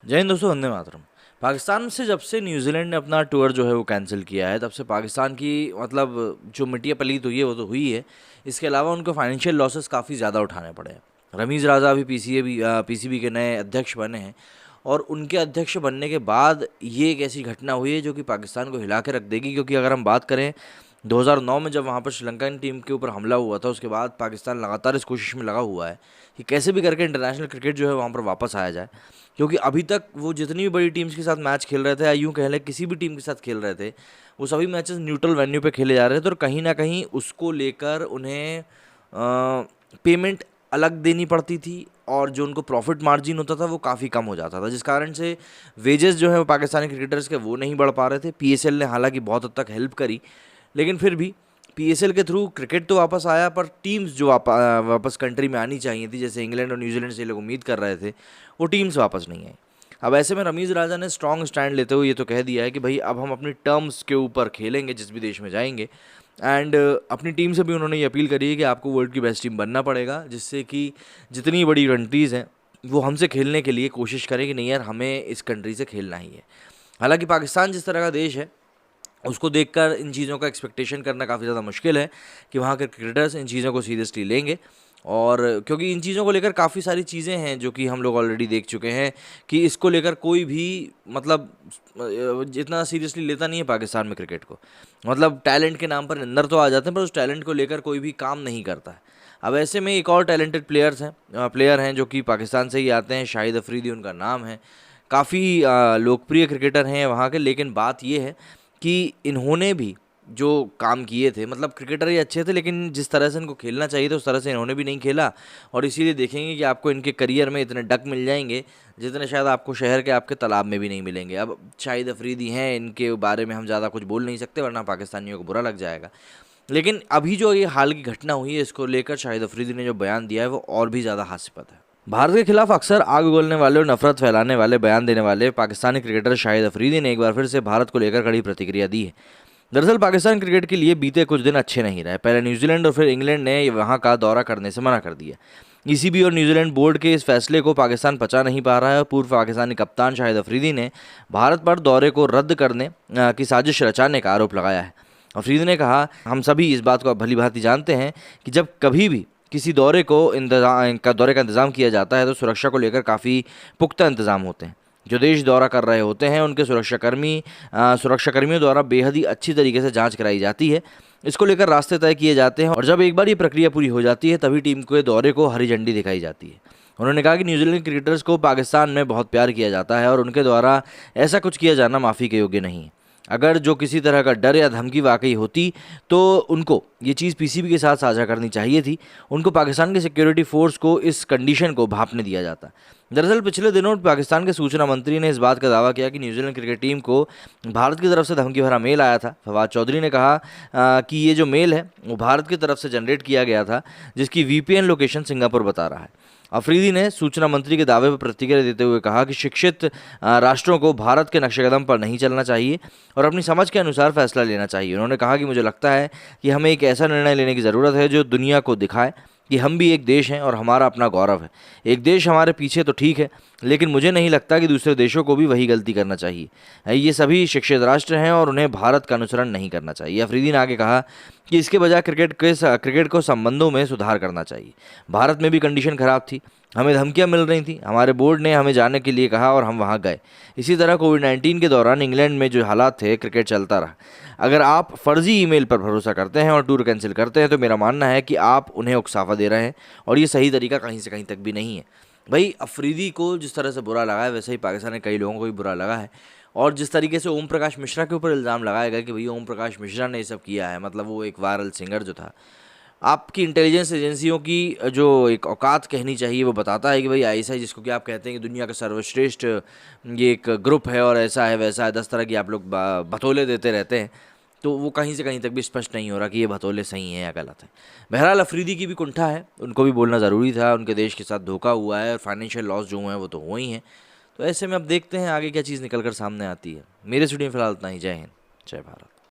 जय हिंद दोस्तों, वंदे मातरम। पाकिस्तान से जब से न्यूजीलैंड ने अपना टूर जो है वो कैंसिल किया है, तब से पाकिस्तान की मतलब जो मिट्टी पलीत हुई है वो तो हुई है। इसके अलावा उनको फाइनेंशियल लॉसेस काफ़ी ज़्यादा उठाने पड़े हैं। रमीज़ राजा अभी पीसीबी के नए अध्यक्ष बने हैं और उनके अध्यक्ष बनने के बाद ये एक ऐसी घटना हुई है जो कि पाकिस्तान को हिला के रख देगी। क्योंकि अगर हम बात करें 2009 में जब वहाँ पर श्रीलंका की टीम के ऊपर हमला हुआ था, उसके बाद पाकिस्तान लगातार इस कोशिश में लगा हुआ है कि कैसे भी करके इंटरनेशनल क्रिकेट जो है वहाँ पर वापस आया जाए। क्योंकि अभी तक वो जितनी भी बड़ी टीम्स के साथ मैच खेल रहे थे या यूँ कह लें किसी भी टीम के साथ खेल रहे थे, वो सभी मैचेस न्यूट्रल वेन्यू पे खेले जा रहे थे और कहीं ना कहीं उसको लेकर उन्हें पेमेंट अलग देनी पड़ती थी और जो उनको प्रॉफिट मार्जिन होता था वो काफ़ी कम हो जाता था, जिस कारण से वेजेस जो है वो पाकिस्तानी क्रिकेटर्स के वो नहीं बढ़ पा रहे थे। पीएसएल ने हालांकि बहुत हद तक हेल्प करी, लेकिन फिर भी पीएसएल के थ्रू क्रिकेट तो वापस आया, पर टीम्स जो वापस कंट्री में आनी चाहिए थी, जैसे इंग्लैंड और न्यूजीलैंड से लोग उम्मीद कर रहे थे, वो टीम्स वापस नहीं आई। अब ऐसे में रमीज़ राजा ने स्ट्रॉन्ग स्टैंड लेते हुए ये तो कह दिया है कि भाई अब हम अपनी टर्म्स के ऊपर खेलेंगे जिस भी देश में जाएंगे। एंड अपनी टीम से भी उन्होंने ये अपील करी है कि आपको वर्ल्ड की बेस्ट टीम बनना पड़ेगा, जिससे कि जितनी बड़ी कंट्रीज़ हैं वो हमसे खेलने के लिए कोशिश करें कि नहीं यार हमें इस कंट्री से खेलना ही है। हालांकि पाकिस्तान जिस तरह का देश है उसको देखकर इन चीज़ों का एक्सपेक्टेशन करना काफ़ी ज़्यादा मुश्किल है कि वहाँ के क्रिकेटर्स इन चीज़ों को सीरियसली लेंगे। और क्योंकि इन चीज़ों को लेकर काफ़ी सारी चीज़ें हैं जो कि हम लोग ऑलरेडी देख चुके हैं कि इसको लेकर कोई भी मतलब जितना सीरियसली लेता नहीं है पाकिस्तान में क्रिकेट को। मतलब टैलेंट के नाम पर अंदर तो आ जाते हैं, पर उस टैलेंट को लेकर कोई भी काम नहीं करता है। अब ऐसे में एक और टैलेंटेड प्लेयर हैं जो कि पाकिस्तान से ही आते हैं, शाहिद अफरीदी उनका नाम है। काफ़ी लोकप्रिय क्रिकेटर हैं वहाँ के, लेकिन बात ये है कि इन्होंने भी जो काम किए थे, मतलब क्रिकेटर ये अच्छे थे लेकिन जिस तरह से इनको खेलना चाहिए था उस तरह से इन्होंने भी नहीं खेला। और इसीलिए देखेंगे कि आपको इनके करियर में इतने डक मिल जाएंगे जितने शायद आपको शहर के आपके तालाब में भी नहीं मिलेंगे। अब शाहिद अफरीदी हैं, इनके बारे में हम ज़्यादा कुछ बोल नहीं सकते वरना पाकिस्तानियों को बुरा लग जाएगा। लेकिन अभी जो ये हाल की घटना हुई है इसको लेकर शाहिद अफरीदी ने जो बयान दिया है वो और भी ज़्यादा हास्यास्पद है। भारत के खिलाफ अक्सर आग उगलने वाले और नफरत फैलाने वाले बयान देने वाले पाकिस्तानी क्रिकेटर शाहिद अफरीदी ने एक बार फिर से भारत को लेकर कड़ी प्रतिक्रिया दी है। दरअसल पाकिस्तान क्रिकेट के लिए बीते कुछ दिन अच्छे नहीं रहे। पहले न्यूजीलैंड और फिर इंग्लैंड ने वहां का दौरा करने से मना कर दिया। ईसीबी और न्यूजीलैंड बोर्ड के इस फैसले को पाकिस्तान पचा नहीं पा रहा है और पूर्व पाकिस्तानी कप्तान शाहिद अफरीदी ने भारत पर दौरे को रद्द करने की साजिश रचाने का आरोप लगाया है। अफरीदी ने कहा, हम सभी इस बात को भली भांति जानते हैं कि जब कभी भी किसी दौरे का इंतज़ाम किया जाता है तो सुरक्षा को लेकर काफ़ी पुख्ता इंतज़ाम होते हैं। जो देश दौरा कर रहे होते हैं उनके सुरक्षाकर्मियों द्वारा बेहद ही अच्छी तरीके से जांच कराई जाती है। इसको लेकर रास्ते तय किए जाते हैं और जब एक बार ये प्रक्रिया पूरी हो जाती है तभी टीम के दौरे को हरी झंडी दिखाई जाती है। उन्होंने कहा कि न्यूजीलैंड क्रिकेटर्स को पाकिस्तान में बहुत प्यार किया जाता है और उनके द्वारा ऐसा कुछ किया जाना माफ़ी के योग्य नहीं है। अगर जो किसी तरह का डर या धमकी वाकई होती तो उनको ये चीज़ पीसीबी के साथ साझा करनी चाहिए थी। उनको पाकिस्तान की सिक्योरिटी फोर्स को इस कंडीशन को भांपने दिया जाता। दरअसल पिछले दिनों पाकिस्तान के सूचना मंत्री ने इस बात का दावा किया कि न्यूजीलैंड क्रिकेट टीम को भारत की तरफ से धमकी भरा मेल आया था। फवाद चौधरी ने कहा कि ये जो मेल है वो भारत की तरफ से जनरेट किया गया था, जिसकी वीपीएन लोकेशन सिंगापुर बता रहा है। अफरीदी ने सूचना मंत्री के दावे पर प्रतिक्रिया देते हुए कहा कि शिक्षित राष्ट्रों को भारत के नक्शे कदम पर नहीं चलना चाहिए और अपनी समझ के अनुसार फैसला लेना चाहिए। उन्होंने कहा कि मुझे लगता है कि हमें एक ऐसा निर्णय लेने की ज़रूरत है जो दुनिया को दिखाए कि हम भी एक देश हैं और हमारा अपना गौरव है। एक देश हमारे पीछे तो ठीक है, लेकिन मुझे नहीं लगता कि दूसरे देशों को भी वही गलती करना चाहिए। ये सभी शिक्षित राष्ट्र हैं और उन्हें भारत का अनुसरण नहीं करना चाहिए। अफरीदी ने आगे कहा कि इसके बजाय क्रिकेट को संबंधों में सुधार करना चाहिए। भारत में भी कंडीशन खराब थी, हमें धमकियां मिल रही थी, हमारे बोर्ड ने हमें जाने के लिए कहा और हम वहां गए। इसी तरह कोविड-19 के दौरान इंग्लैंड में जो हालात थे क्रिकेट चलता रहा। अगर आप फर्जी ईमेल पर भरोसा करते हैं और टूर कैंसिल करते हैं तो मेरा मानना है कि आप उन्हें उकसावा दे रहे हैं और ये सही तरीका कहीं से कहीं तक भी नहीं है। भाई अफरीदी को जिस तरह से बुरा लगा है वैसे ही पाकिस्तान के कई लोगों को भी बुरा लगा है। और जिस तरीके से ओम प्रकाश मिश्रा के ऊपर इल्ज़ाम लगाया गया कि भैया ओम प्रकाश मिश्रा ने ये सब किया है, मतलब वो एक वायरल सिंगर जो था, आपकी इंटेलिजेंस एजेंसियों की जो एक औकात कहनी चाहिए वो बताता है कि भाई आईएसआई जिसको कि आप कहते हैं कि दुनिया का सर्वश्रेष्ठ ये एक ग्रुप है और ऐसा है वैसा है, 10 तरह की आप लोग भतोले देते रहते हैं, तो वो कहीं से कहीं तक भी स्पष्ट नहीं हो रहा कि ये भतोले सही हैं या गलत है। बहरहाल अफरीदी की भी कुंठा है, उनको भी बोलना ज़रूरी था। उनके देश के साथ धोखा हुआ है और फाइनेंशियल लॉस जो हुए हैं वो तो हुए ही हैं। तो ऐसे में अब देखते हैं आगे क्या चीज़ निकल कर सामने आती है। मेरे स्टूडियो में फिलहाल इतना ही। जय हिंद, जय भारत।